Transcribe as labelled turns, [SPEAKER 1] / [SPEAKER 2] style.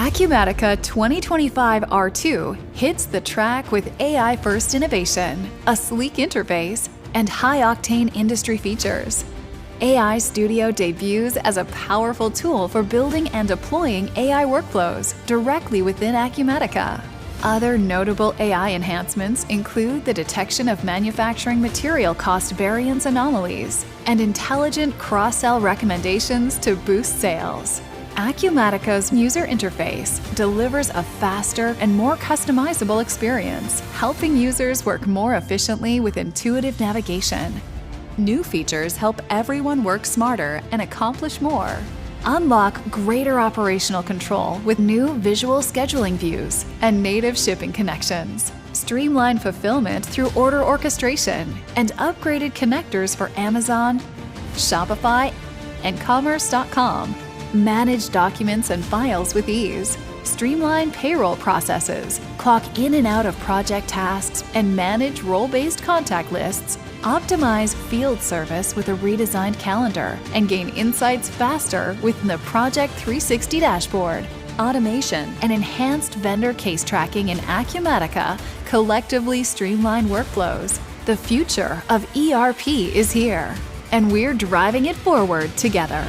[SPEAKER 1] Acumatica 2025 R2 hits the track with AI-first innovation, a sleek interface, and high-octane industry features. AI Studio debuts as a powerful tool for building and deploying AI workflows directly within Acumatica. Other notable AI enhancements include the detection of manufacturing material cost variance anomalies and intelligent cross-sell recommendations to boost sales. Acumatica's user interface delivers a faster and more customizable experience, helping users work more efficiently with intuitive navigation. New features help everyone work smarter and accomplish more. Unlock greater operational control with new visual scheduling views and native shipping connections. Streamline fulfillment through order orchestration and upgraded connectors for Amazon, Shopify, and Commerce.com. Manage documents and files with ease. Streamline payroll processes, clock in and out of project tasks, and manage role-based contact lists. Optimize field service with a redesigned calendar and gain insights faster within the Project 360 dashboard. Automation and enhanced vendor case tracking in Acumatica collectively streamline workflows. The future of ERP is here, and we're driving it forward together.